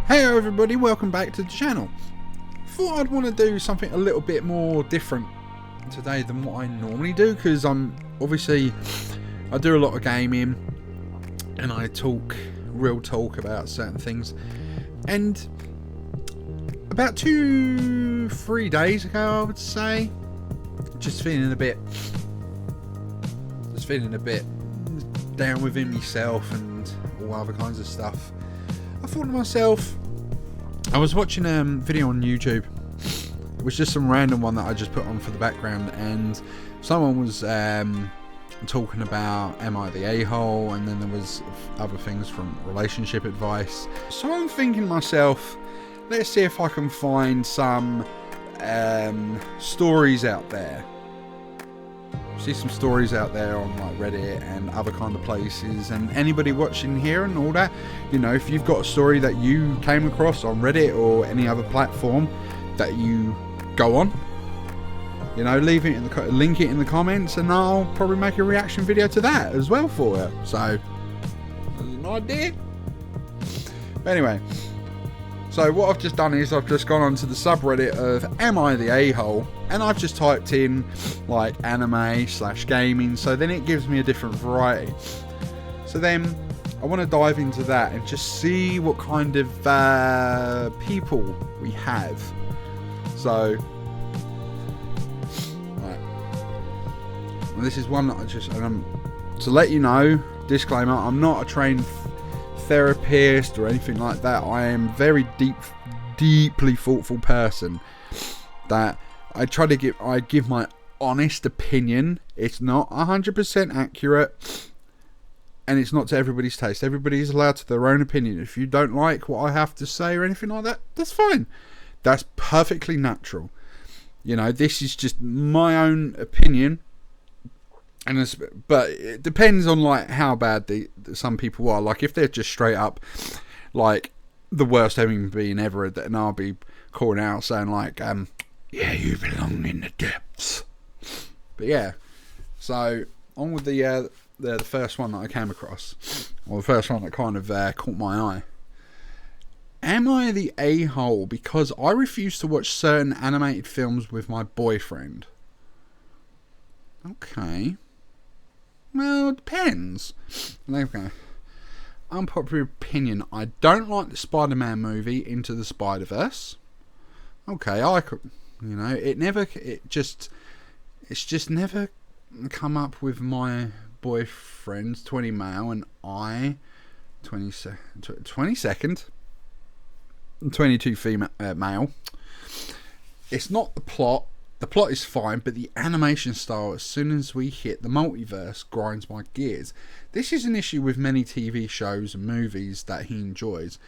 Hey everybody, welcome back to the channel. Thought I'd want to do something a little bit more different today than what I normally do, because I do a lot of gaming and I talk real talk about certain things, and about 2-3 days ago I would say, just feeling a bit down within myself and all other kinds of stuff. I thought to myself, I was watching a video on YouTube. It was just some random one that I just put on for the background, and someone was talking about am I the a-hole, and then there was other things from relationship advice. So I'm thinking to myself, let's see if I can find some stories out there. See some stories out there on like Reddit and other kind of places, and anybody watching here and all that, you know, if you've got a story that you came across on Reddit or any other platform that you go on, you know, leave it in the link it in the comments, and I'll probably make a reaction video to that as well for it. So there's an idea. But anyway, so what I've just done is I've just gone onto the subreddit of Am I the A-hole? And I've just typed in like anime/gaming, so then it gives me a different variety. So then I want to dive into that and just see what kind of people we have. So, right. Well, this is one that I just, to let you know, disclaimer, I'm not a trained therapist or anything like that. I am very deeply thoughtful person that I give my honest opinion. It's not 100% accurate, and it's not to everybody's taste. Everybody's allowed to their own opinion. If you don't like what I have to say or anything like that, that's fine. That's perfectly natural. You know, this is just my own opinion, but it depends on like how bad some people are. Like if they're just straight up like the worst human being ever, then I'll be calling out saying like, yeah, you belong in the depths. But yeah, so on with the first one that I came across, or the first one that kind of caught my eye. Am I the a-hole because I refuse to watch certain animated films with my boyfriend? Okay. Well, it depends. Okay. Unpopular opinion. I don't like the Spider-Man movie Into the Spider-Verse. Okay, I could... You know, it's just never come up with my boyfriend's 20 male and I 22nd 22 female male. It's not the plot. The plot is fine, but the animation style, as soon as we hit the multiverse, grinds my gears. This is an issue with many TV shows and movies that he enjoys,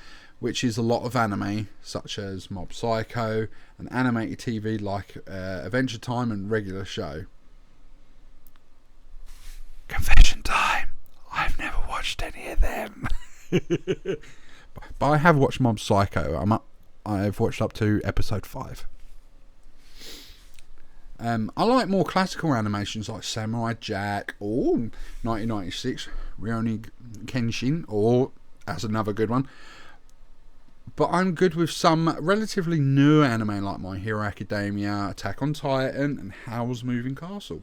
which is a lot of anime, such as Mob Psycho, and animated TV like Adventure Time and Regular Show. Confession time. I've never watched any of them. But I have watched Mob Psycho. I've watched up to episode 5. I like more classical animations like Samurai Jack or 1996 Rurouni Kenshin, or that's another good one. But I'm good with some relatively new anime like My Hero Academia, Attack on Titan, and Howl's Moving Castle.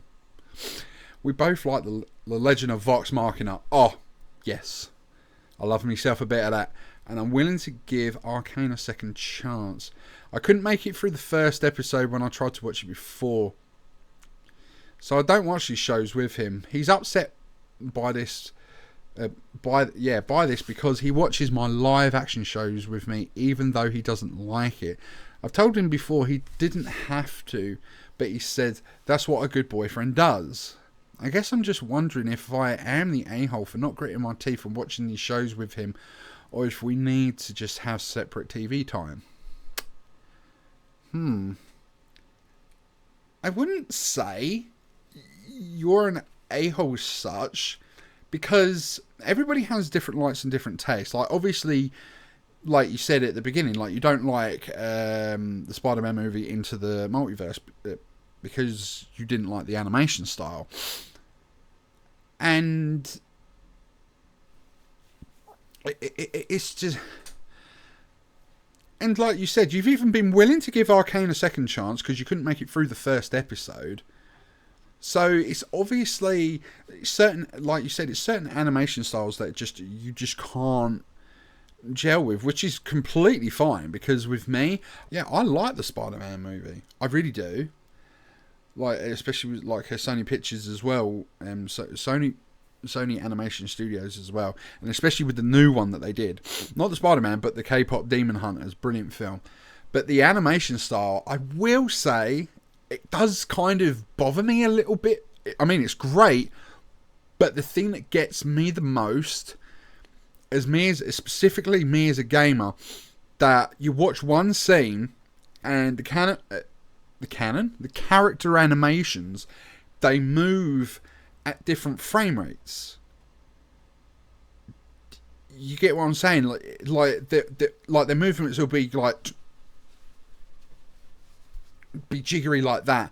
We both like the Legend of Vox Machina. Oh, yes. I love myself a bit of that. And I'm willing to give Arcane a second chance. I couldn't make it through the first episode when I tried to watch it before. So I don't watch these shows with him. He's upset by this... by this because he watches my live action shows with me even though he doesn't like it. I've told him before he didn't have to, but he said that's what a good boyfriend does. I guess I'm just wondering if I am the a-hole for not gritting my teeth and watching these shows with him, or if we need to just have separate TV time. I wouldn't say you're an a-hole as such, because everybody has different likes and different tastes. Like, obviously, like you said at the beginning, like you don't like the Spider-Man movie Into the Multiverse because you didn't like the animation style. And it's just... And like you said, you've even been willing to give Arcane a second chance because you couldn't make it through the first episode. So it's obviously certain, like you said, it's certain animation styles that you just can't gel with, which is completely fine. Because with me, yeah, I like the Spider-Man movie. I really do. Like, especially with like her Sony Pictures as well, so Sony Animation Studios as well, and especially with the new one that they did, not the Spider-Man, but the K-pop Demon Hunters, brilliant film. But the animation style, I will say, it does kind of bother me a little bit. I mean, it's great, but the thing that gets me the most, specifically me as a gamer, that you watch one scene and the character animations, they move at different frame rates. You get what I'm saying? Like their movements will be jiggery like that,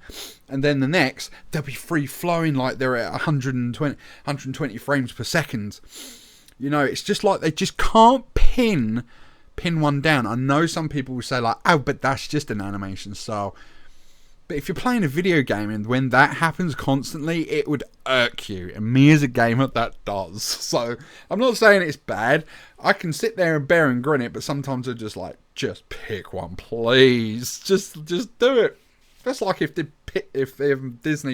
and then the next they'll be free flowing like they're at 120 frames per second. You know, it's just like they just can't pin one down. I know some people will say like, oh, but that's just an animation style. But if you're playing a video game and when that happens constantly, it would irk you. And me as a gamer, that does. So I'm not saying it's bad. I can sit there and bear and grin it, but sometimes I just like, just pick one, please. Just do it. That's like if Disney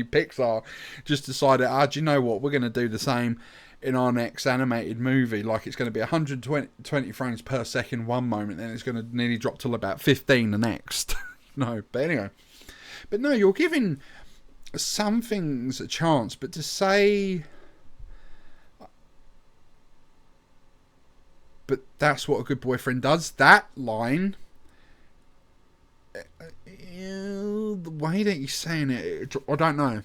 Pixar just decided, do you know what? We're going to do the same in our next animated movie. Like it's going to be 120 frames per second one moment, then it's going to nearly drop to about 15 the next. No, but anyway. But no, you're giving some things a chance, but to say, but that's what a good boyfriend does, that line, the way that you're saying it, I don't know.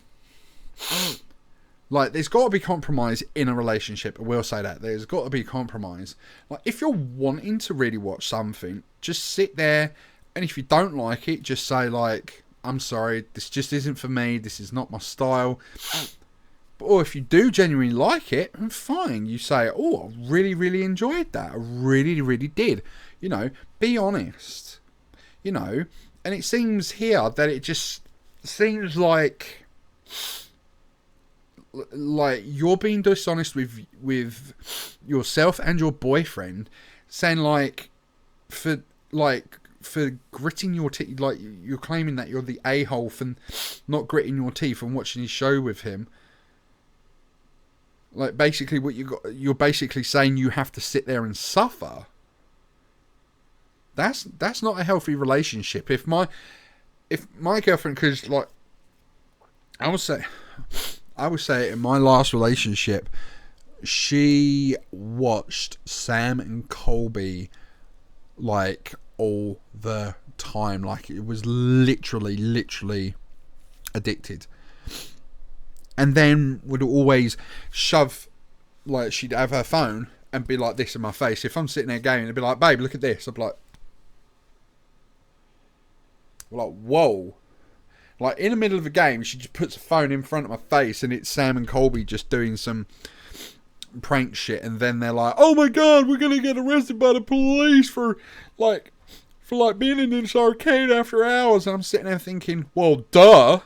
Like, there's got to be compromise in a relationship. I will say that. There's got to be compromise. Like, if you're wanting to really watch something, just sit there, and if you don't like it, just say, like, I'm sorry, this just isn't for me, this is not my style. Or if you do genuinely like it, then fine. You say, oh, I really, really enjoyed that. I really, really did. You know, be honest. You know, and it seems here that it just seems like you're being dishonest with yourself and your boyfriend, saying for gritting your teeth, like you're claiming that you're the a-hole for not gritting your teeth and watching his show with him. Like basically what you're basically saying you have to sit there and suffer. That's not a healthy relationship. If my girlfriend, because like I would say in my last relationship, she watched Sam and Colby like all the time. Like it was literally addicted. And then would always shove, like she'd have her phone and be like this in my face. If I'm sitting there gaming, it'd be like, babe, look at this. I'd be like, whoa. Like in the middle of a game, she just puts a phone in front of my face and it's Sam and Colby just doing some prank shit. And then they're like, oh my God, we're going to get arrested by the police for being in this arcade after hours. And I'm sitting there thinking, well, duh.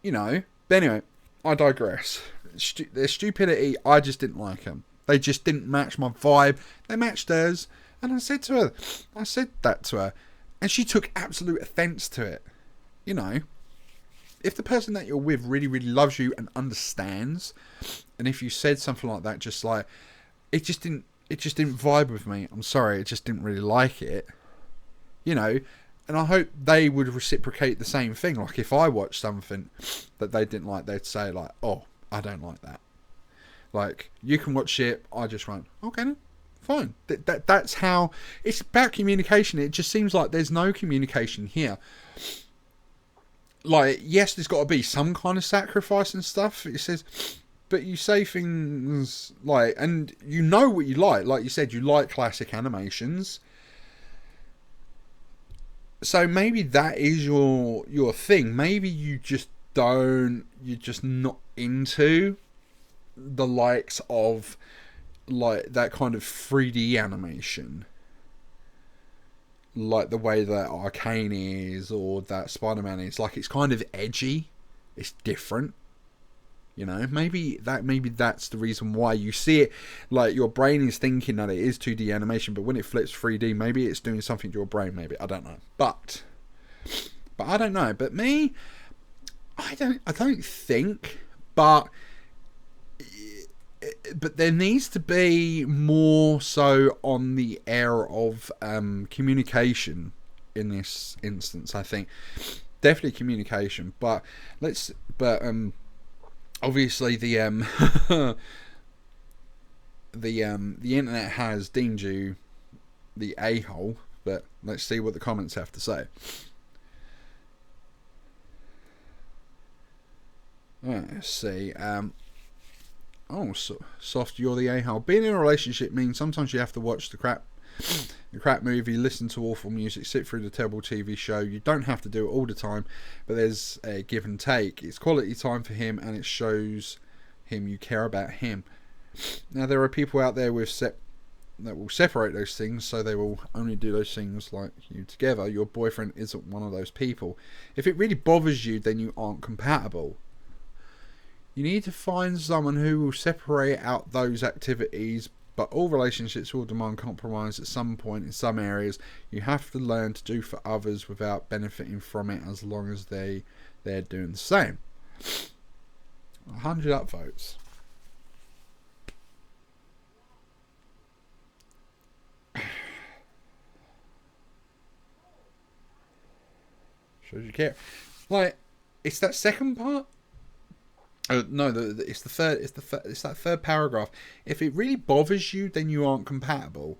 You know, but anyway, I digress. Their stupidity, I just didn't like them. They just didn't match my vibe. They matched theirs. And I said that to her. And she took absolute offence to it. You know, if the person that you're with really, really loves you and understands, and if you said something like that, just like, it just didn't vibe with me. I'm sorry, it just didn't really like it. You know, and I hope they would reciprocate the same thing. Like, if I watched something that they didn't like, they'd say, like, oh, I don't like that. Like, you can watch it, I just won't. Okay, then, fine. That's how... It's about communication. It just seems like there's no communication here. Like, yes, there's got to be some kind of sacrifice and stuff. It says... But you say things like... And you know what you like. Like you said, you like classic animations. So maybe that is your thing. Maybe you just don't... You're just not into the likes of like that kind of 3D animation. like the way that Arcane is or that Spider-Man is. Like, it's kind of edgy. It's different. You know, maybe that's the reason why you see it. Like, your brain is thinking that it is 2D animation, but when it flips 3D, maybe it's doing something to your brain. Maybe, I don't know. But I don't know. But me, I don't think. But there needs to be more so on the air of communication in this instance. I think definitely communication. But obviously the the internet has deemed you the a-hole, but let's see what the comments have to say. Let's see. Soft, you're the a-hole. Being in a relationship means sometimes you have to watch the crap movie, listen to awful music, sit through the terrible TV show. You don't have to do it all the time, but there's a give and take. It's quality time for him, and it shows him you care about him. Now, there are people out there that will separate those things, so they will only do those things like you together. Your boyfriend isn't one of those people. If it really bothers you, then you aren't compatible. You need to find someone who will separate out those activities, but all relationships will demand compromise at some point in some areas. You have to learn to do for others without benefiting from it, as long as they're doing the same. 100 upvotes. Shows you care. Like, it's that second part. No, it's the third. It's that third paragraph. If it really bothers you, then you aren't compatible.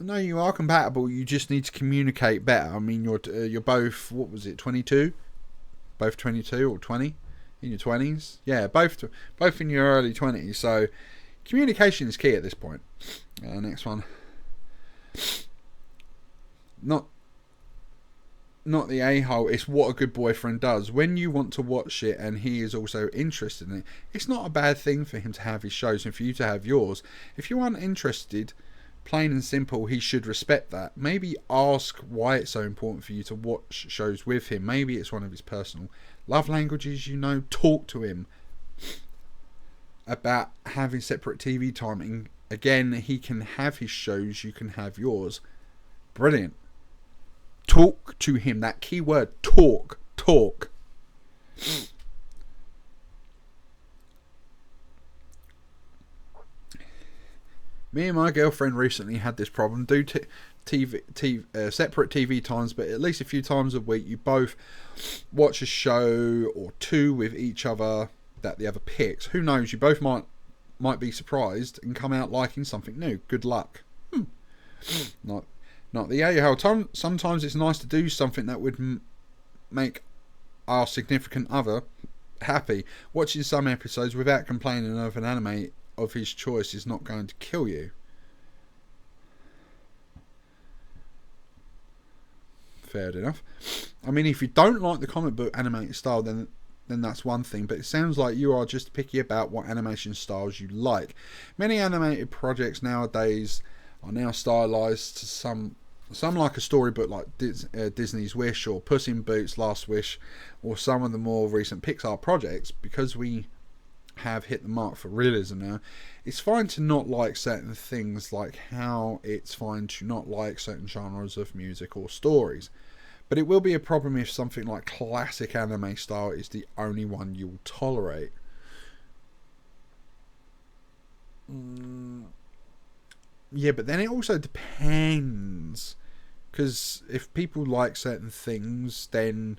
No, you are compatible. You just need to communicate better. I mean, you're both. What was it? 22? Both 22 or 20? In your 20s? Yeah, both in your early 20s. So communication is key at this point. Next one. Not the a-hole, it's what a good boyfriend does. When you want to watch it and he is also interested in it, it's not a bad thing for him to have his shows and for you to have yours. If you aren't interested, plain and simple, he should respect that. Maybe ask why it's so important for you to watch shows with him. Maybe it's one of his personal love languages, talk to him about having separate TV time. And again, he can have his shows, you can have yours. Brilliant. Talk to him. That key word, talk. Me and my girlfriend recently had this problem. Do separate TV times, but at least a few times a week, you both watch a show or two with each other that the other picks. Who knows? You both might be surprised and come out liking something new. Good luck. Not the a-hole. Sometimes it's nice to do something that would make our significant other happy. Watching some episodes without complaining of an anime of his choice is not going to kill you. Fair enough. I mean, if you don't like the comic book animated style, then that's one thing. But it sounds like you are just picky about what animation styles you like. Many animated projects nowadays are now stylized to some like a storybook, like Disney's Wish or Puss in Boots' Last Wish, or some of the more recent Pixar projects. Because we have hit the mark for realism now, it's fine to not like certain things, like how it's fine to not like certain genres of music or stories. But it will be a problem if something like classic anime style is the only one you'll tolerate. Yeah, but then it also depends, because if people like certain things, then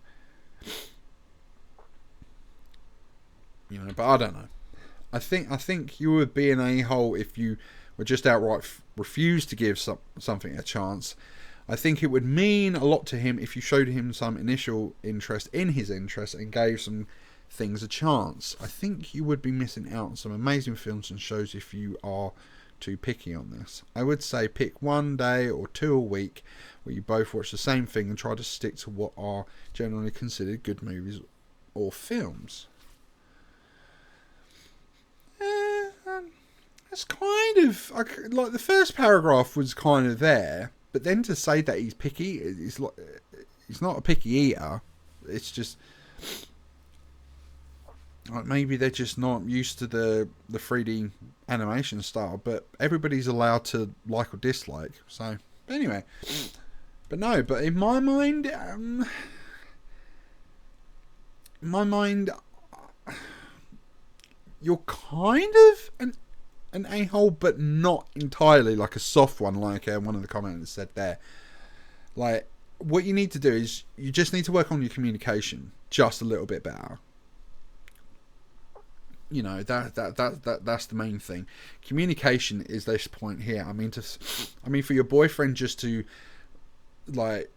but I don't know. I think you would be an a-hole if you were just outright refused to give something a chance. I think it would mean a lot to him if you showed him some initial interest in his interests and gave some things a chance. I think you would be missing out on some amazing films and shows if you are too picky on this. I would say pick one day or two a week where you both watch the same thing and try to stick to what are generally considered good movies or films. That's kind of like the first paragraph was kind of there, but then to say that he's picky, it's like he's not a picky eater. It's just like maybe they're just not used to the 3D animation style. But everybody's allowed to like or dislike. So but anyway, but no. But in my mind, you're kind of an a-hole, but not entirely, like a soft one, like one of the commenters said there. Like, what you need to do is you just need to work on your communication just a little bit better. You know, that's the main thing. Communication is this point here. I mean, for your boyfriend just to like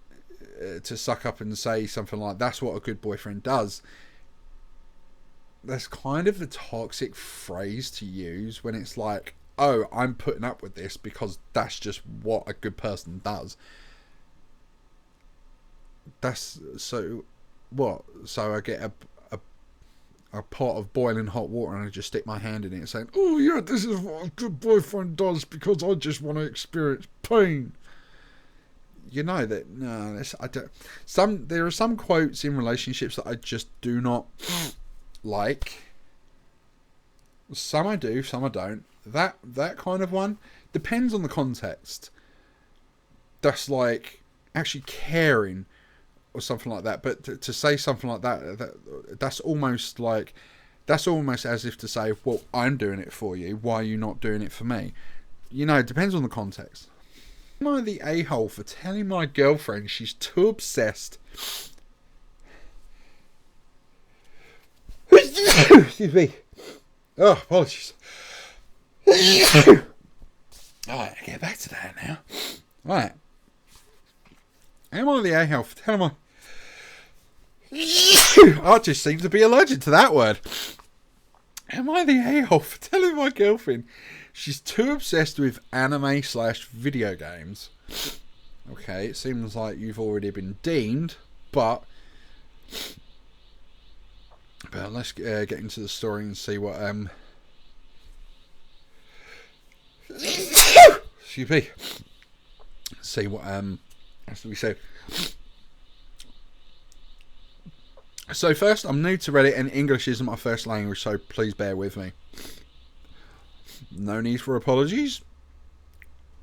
to suck up and say something like that's what a good boyfriend does. That's kind of a toxic phrase to use when it's like, oh, I'm putting up with this because that's just what a good person does. That's so what? So I get a pot of boiling hot water and I just stick my hand in it saying, oh yeah, this is what a good boyfriend does because I just want to experience pain. You know that no, I don't. There are some quotes in relationships that I just do not like. Some I do, some I don't. That kind of one depends on the context. That's like actually caring or something like that. But to say something like that's almost as if to say, well, I'm doing it for you. Why are you not doing it for me? You know, it depends on the context. Am I the a-hole for telling my girlfriend she's too obsessed? Excuse me. Oh, apologies. Alright, I get back to that now. Right. Am I the a-hole for telling my... I just seem to be allergic to that word. Am I the a-hole for telling my girlfriend she's too obsessed with anime/video games? Okay, it seems like you've already been deemed, but let's get into the story and see what excuse me. See what as we say. So first, I'm new to Reddit and English isn't my first language, so please bear with me. No need for apologies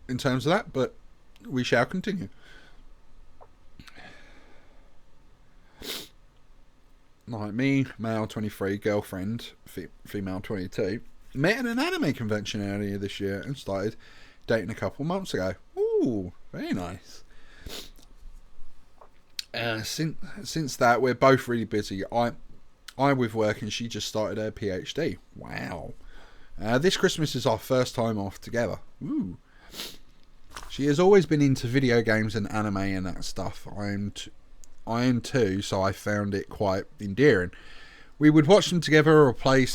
in terms of that, but we shall continue. Like me, male 23, girlfriend, female 22, met at an anime convention earlier this year and started dating a couple months ago. Ooh, very nice. Since that, we're both really busy. I with work and she just started her PhD. Wow. This Christmas is our first time off together. Ooh. She has always been into video games and anime and that stuff. I am too, so I found it quite endearing. We would watch them together or play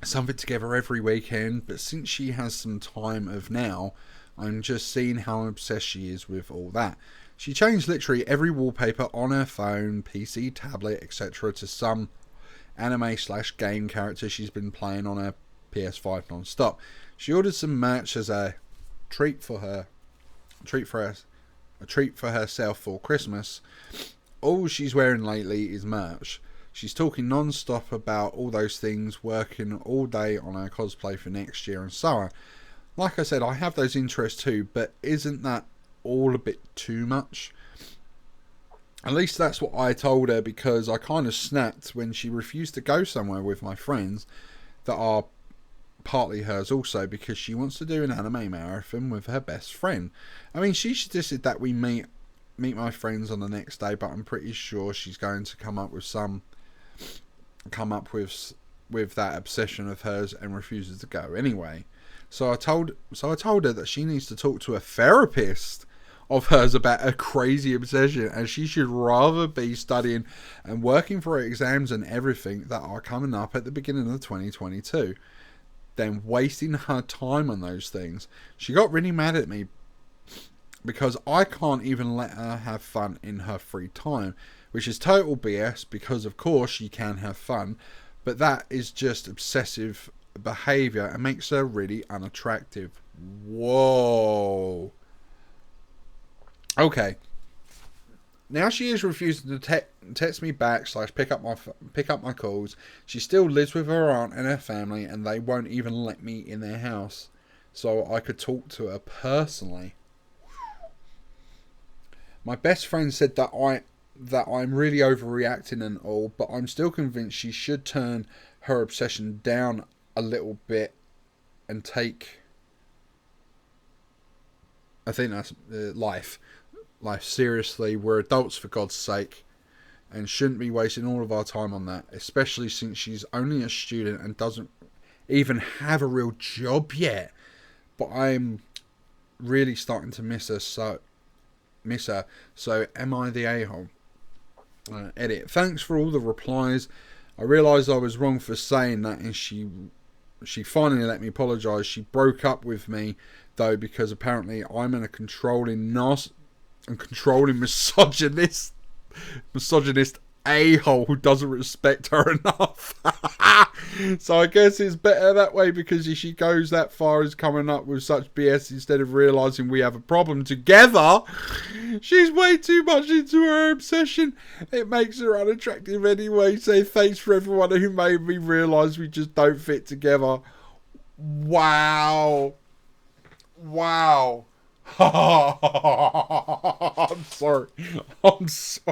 something together every weekend, but since she has some time of now, I'm just seeing how obsessed she is with all that. She changed literally every wallpaper on her phone, PC, tablet, etc. to some anime/game character she's been playing on her PS5 non-stop. She ordered some merch as a treat for herself for Christmas. All she's wearing lately is merch. She's talking non-stop about all those things, working all day on her cosplay for next year and so on. Like I said, I have those interests too, but isn't that all a bit too much? At least that's what I told her, because I kind of snapped when she refused to go somewhere with my friends that are partly hers also, because she wants to do an anime marathon with her best friend. I mean, she suggested that we meet my friends on the next day, but I'm pretty sure she's going to come up with that obsession of hers and refuses to go anyway. So I told her that she needs to talk to a therapist of hers about a crazy obsession, and she should rather be studying and working for her exams and everything that are coming up at the beginning of 2022 than wasting her time on those things. She got really mad at me because I can't even let her have fun in her free time, which is total BS, because of course she can have fun, but that is just obsessive behaviour and makes her really unattractive. Whoa. Okay. Now she is refusing to text me back / pick up my calls. She still lives with her aunt and her family, and they won't even let me in their house so I could talk to her personally. My best friend said that I'm really overreacting and all, but I'm still convinced she should turn her obsession down a little bit and take, I think that's life seriously. We're adults, for God's sake, and shouldn't be wasting all of our time on that, especially since she's only a student and doesn't even have a real job yet. But I'm really starting to miss her, so am I the a-hole? Edit. Thanks for all the replies. I realised I was wrong for saying that, and she finally let me apologise. She broke up with me though because apparently I'm a controlling misogynist a-hole who doesn't respect her enough. So I guess it's better that way, because if she goes that far as coming up with such BS instead of realising we have a problem together, she's way too much into her obsession. It makes her unattractive anyway. So thanks for everyone who made me realise we just don't fit together. Wow. I'm sorry.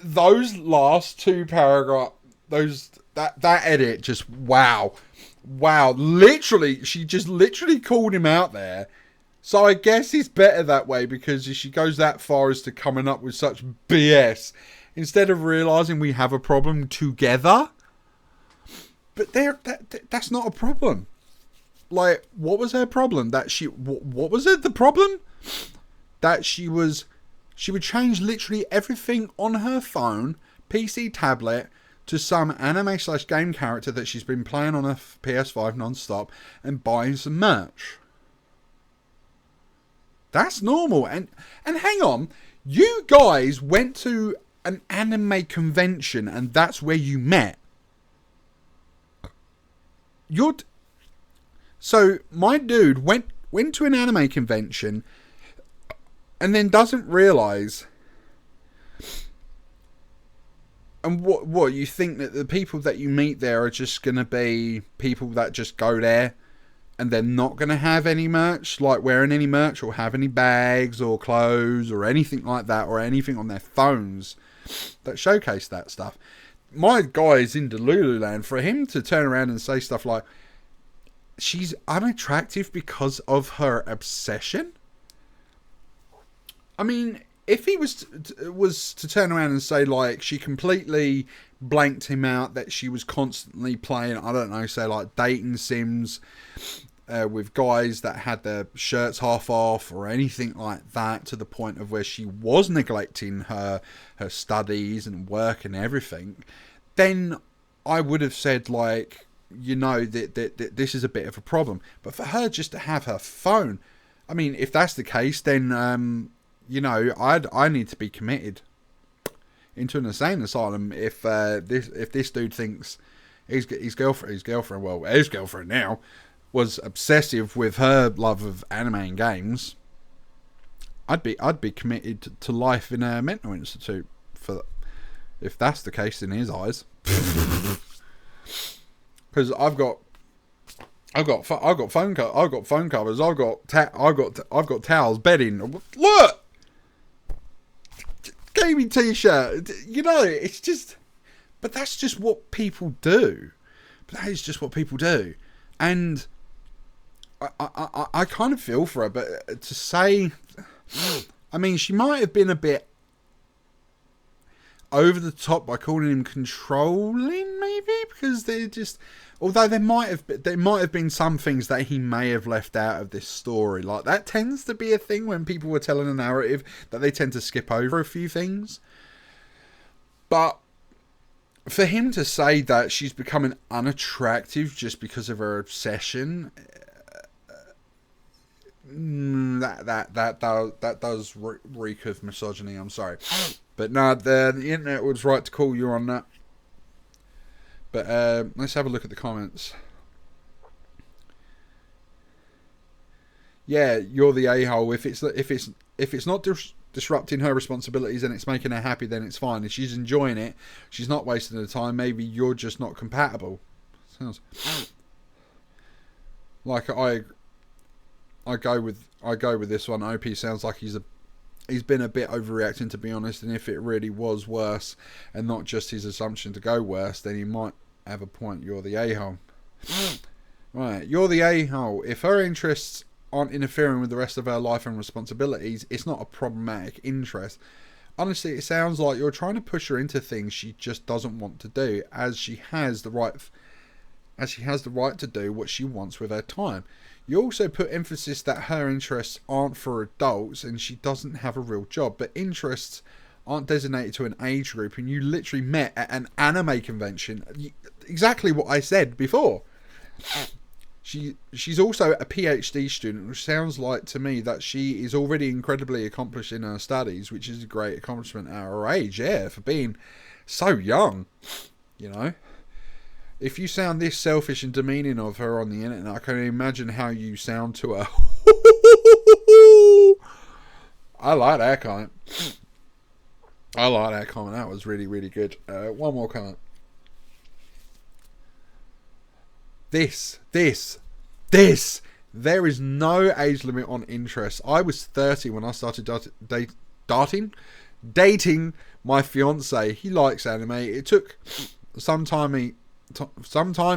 Those last two paragraphs, that edit, just wow. Literally, she just literally called him out there. So I guess it's better that way, because if she goes that far as to coming up with such BS instead of realising we have a problem together. But that's not a problem. Like, what was her problem? What was it? The problem? That she would change literally everything on her phone, PC, tablet, to some anime / game character that she's been playing on her PS5 non-stop and buying some merch. That's normal. And hang on, you guys went to an anime convention and that's where you met. So my dude went to an anime convention and then doesn't realise. And what you think that the people that you meet there are just going to be people that just go there and they're not going to have any merch, like wearing any merch or have any bags or clothes or anything like that, or anything on their phones that showcase that stuff. My guy is in Delululand. For him to turn around and say stuff like she's unattractive because of her obsession. I mean, if he was to turn around and say, like, she completely blanked him out, that she was constantly playing, I don't know, say, like, dating sims with guys that had their shirts half off or anything like that, to the point of where she was neglecting her studies and work and everything, then I would have said, like, you know, that this is a bit of a problem. But for her just to have her phone, I mean, if that's the case, then you know, I need to be committed into an insane asylum if this dude thinks his girlfriend now was obsessive with her love of anime and games. I'd be committed to life in a mental institute if that's the case in his eyes. Because I've got phone covers, I've got towels, bedding. Look, gaming t-shirt. You know, it's just. But that's just what people do. That is just what people do, and I kind of feel for her. But to say, I mean, she might have been a bit over the top by calling him controlling, maybe, because they're just. Although there might have been some things that he may have left out of this story. Like, that tends to be a thing when people were telling a narrative, that they tend to skip over a few things. But for him to say that she's becoming unattractive just because of her obsession, that does reek of misogyny. I'm sorry. But no, the internet was right to call you on that. But let's have a look at the comments. Yeah, you're the a-hole. If it's not disrupting her responsibilities and it's making her happy, then it's fine. If she's enjoying it, she's not wasting the time. Maybe you're just not compatible. Sounds like I go with this one. OP sounds like he's been a bit overreacting, to be honest. And if it really was worse and not just his assumption to go worse, then he might have a point. You're the a-hole. Right, you're the a-hole. If her interests aren't interfering with the rest of her life and responsibilities, it's not a problematic interest. Honestly, it sounds like you're trying to push her into things she just doesn't want to do, as she has the right to do what she wants with her time. You also put emphasis that her interests aren't for adults and she doesn't have a real job, but interests aren't designated to an age group, and you literally met at an anime convention. Exactly what I said before. She's also a PhD student, which sounds like to me that she is already incredibly accomplished in her studies, which is a great accomplishment at her age, yeah, for being so young, you know. If you sound this selfish and demeaning of her on the internet, I can imagine how you sound to her. I like that comment. That was really, really good. One more comment. This. There is no age limit on interest. I was 30 when I started dating my fiance. He likes anime. It took some time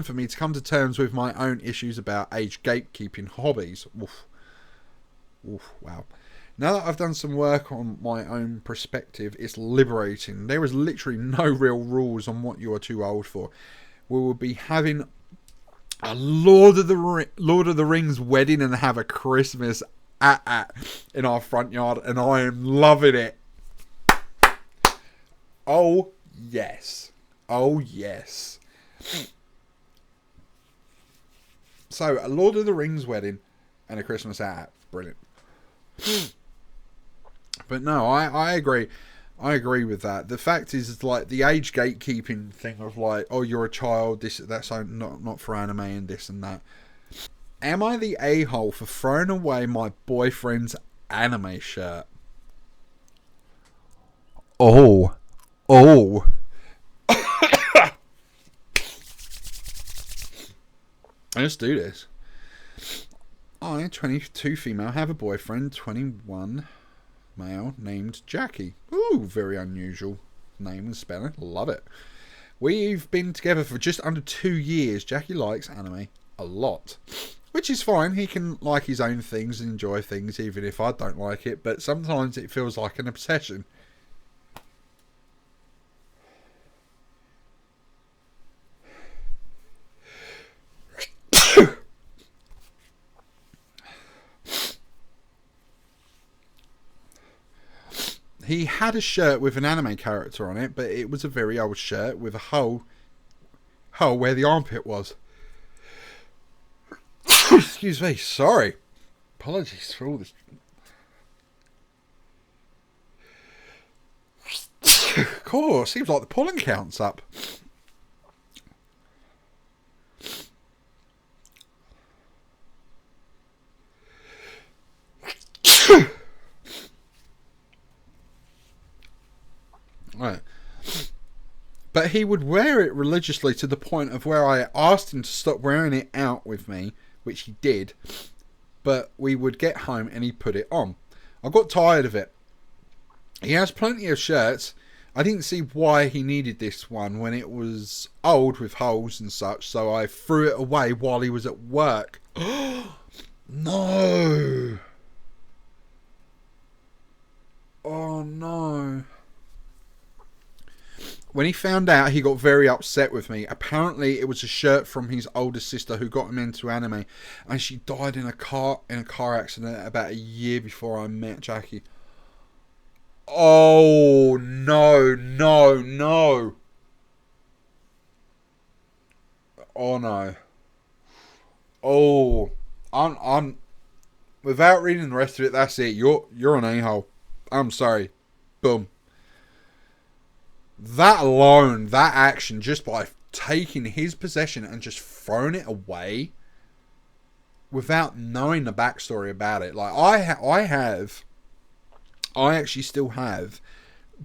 for me to come to terms with my own issues about age gatekeeping hobbies. Oof, wow. Now that I've done some work on my own perspective, it's liberating. There is literally no real rules on what you are too old for. We will be having a Lord of the Rings wedding and have a Christmas in our front yard, and I am loving it. Oh yes. So a Lord of the Rings wedding and a Christmas brilliant. But no, I agree. I agree with that. The fact is, like, the age gatekeeping thing of like, oh, you're a child, that's not for anime and this and that. Am I the a-hole for throwing away my boyfriend's anime shirt? Oh. Let's do this. I, 22 female, have a boyfriend, 21 male, named Jackie. Ooh, very unusual name and spelling. Love it. We've been together for just under 2 years. Jackie likes anime a lot, which is fine. He can like his own things and enjoy things even if I don't like it, but sometimes it feels like an obsession. He had a shirt with an anime character on it, but it was a very old shirt with a hole where the armpit was. Excuse me, sorry. Apologies for all this. Cool, seems like the pollen count's up. Right. But he would wear it religiously to the point of where I asked him to stop wearing it out with me, which he did, but we would get home and he put it on. I got tired of it. He has plenty of shirts. I didn't see why he needed this one when it was old with holes and such, so I threw it away while he was at work. No! Oh no. When he found out, he got very upset with me. Apparently, it was a shirt from his older sister who got him into anime, and she died in a car accident about a year before I met Jackie. Oh no! Oh no! Oh, I'm. Without reading the rest of it, that's it. You're an a-hole. I'm sorry. Boom. That alone, that action, just by taking his possession and just throwing it away without knowing the backstory about it. Like, I actually still have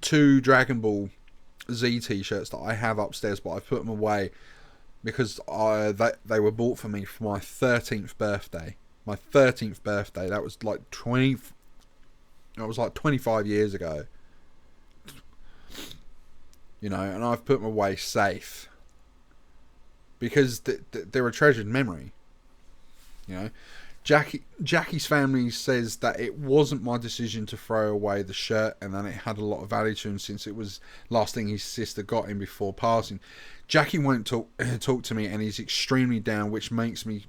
2 Dragon Ball Z t-shirts that I have upstairs, but I've put them away because they were bought for me for my 13th birthday. My 13th birthday. That was like 25 years ago. You know, and I've put them away safe because they're a treasured memory. You know, Jackie's family says that it wasn't my decision to throw away the shirt, and that it had a lot of value to him since it was last thing his sister got him before passing. Jackie won't talk to me, and he's extremely down, which makes me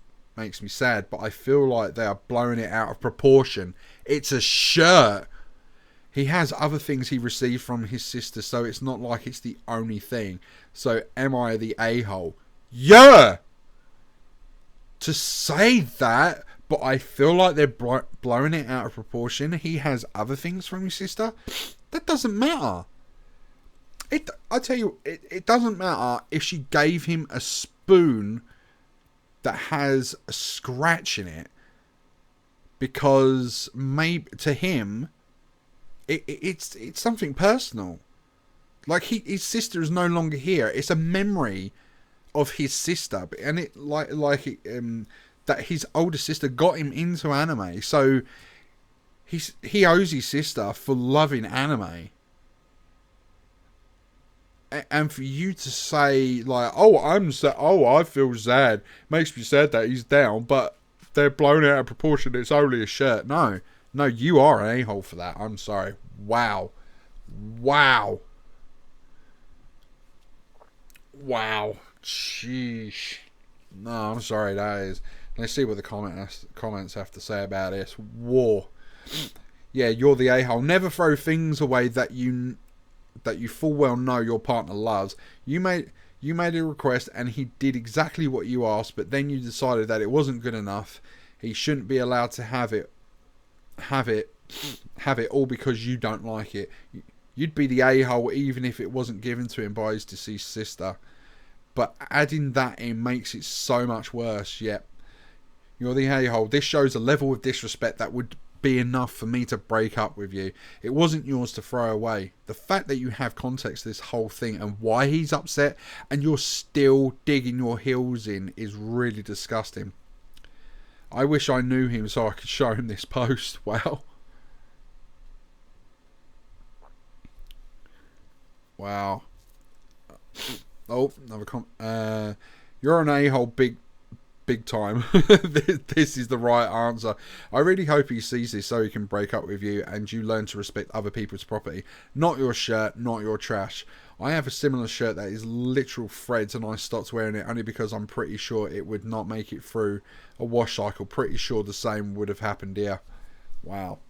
sad. But I feel like they are blowing it out of proportion. It's a shirt. He has other things he received from his sister, so it's not like it's the only thing. So am I the a-hole? Yeah! To say that, but I feel like they're blowing it out of proportion. He has other things from his sister. That doesn't matter. I tell you, it doesn't matter if she gave him a spoon that has a scratch in it, because maybe to him, it's something personal. Like his sister is no longer here. It's a memory of his sister, and it that his older sister got him into anime, so he owes his sister for loving anime. And for you to say like, oh, I feel sad, makes me sad that he's down, but they're blown out of proportion. It's only a shirt. No, you are an a-hole for that. I'm sorry. Wow. Sheesh. No, I'm sorry. That is. Let's see what the comments have to say about this. War. Yeah, you're the a-hole. Never throw things away that you full well know your partner loves. You made a request and he did exactly what you asked, but then you decided that it wasn't good enough. He shouldn't be allowed to have it all because you don't like it. You'd be the a-hole even if it wasn't given to him by his deceased sister. But adding that in makes it so much worse. Yep. You're the a-hole. This shows a level of disrespect that would be enough for me to break up with you. It wasn't yours to throw away. The fact that you have context to this whole thing and why he's upset and you're still digging your heels in is really disgusting. I wish I knew him so I could show him this post. Wow. Wow. Oh, another you're an a-hole big time. This is the right answer. I really hope he sees this so he can break up with you and you learn to respect other people's property. Not your shirt, not your trash. I have a similar shirt that is literal threads and I stopped wearing it only because I'm pretty sure it would not make it through a wash cycle. Pretty sure the same would have happened here. Wow.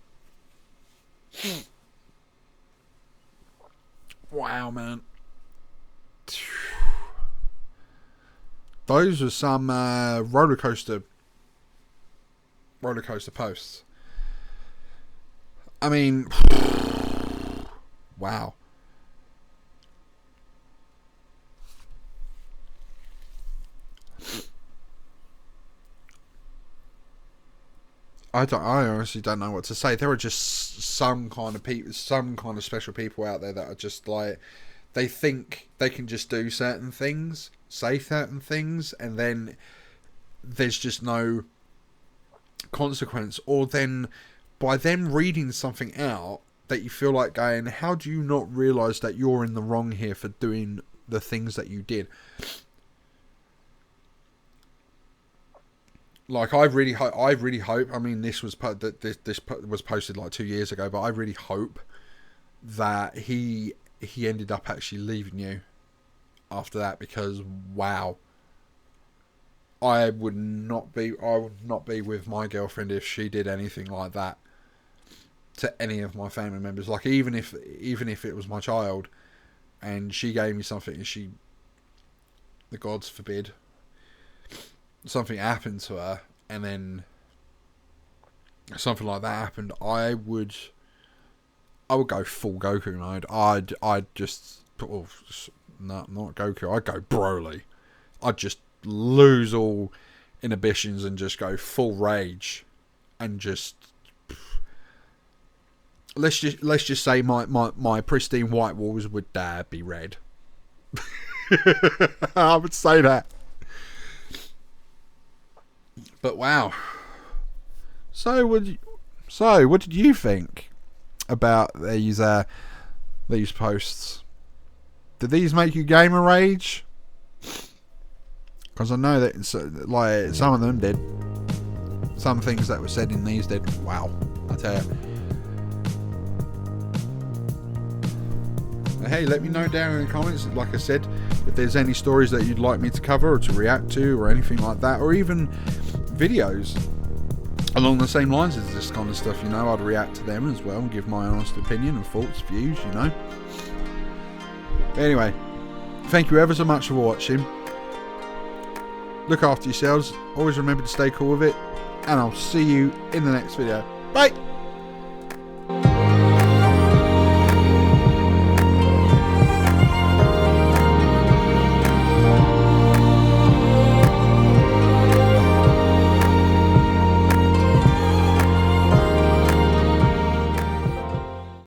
Wow, man. Those were some roller coaster posts. I mean, wow. I honestly don't know what to say. There are just some kind of people, some kind of special people out there that are just like, they think they can just do certain things, say certain things, and then there's just no consequence. Or then by them reading something out that you feel like going, how do you not realise that you're in the wrong here for doing the things that you did? Like, I really hope. I mean, this was posted like 2 years ago, but I really hope that he ended up actually leaving you after that, because wow, I would not be with my girlfriend if she did anything like that to any of my family members. Like, even if it was my child and she gave me something and the gods forbid, something happened to her and then something like that happened, I would go full Goku mode. I'd just oh, no, not Goku. I'd go Broly. I'd just lose all inhibitions and just go full rage, and just let's just say my pristine white walls would be red. I would say that. But wow. So what did you think about these posts? Did these make you gamer rage? Because I know that like some of them did. Some things that were said in these did. Wow, I tell you. Hey, let me know down in the comments, like I said, if there's any stories that you'd like me to cover or to react to or anything like that, or even videos along the same lines as this kind of stuff. You know, I'd react to them as well and give my honest opinion and thoughts, views, you know. Anyway, thank you ever so much for watching. Look after yourselves. Always remember to stay cool with it. And I'll see you in the next video. Bye!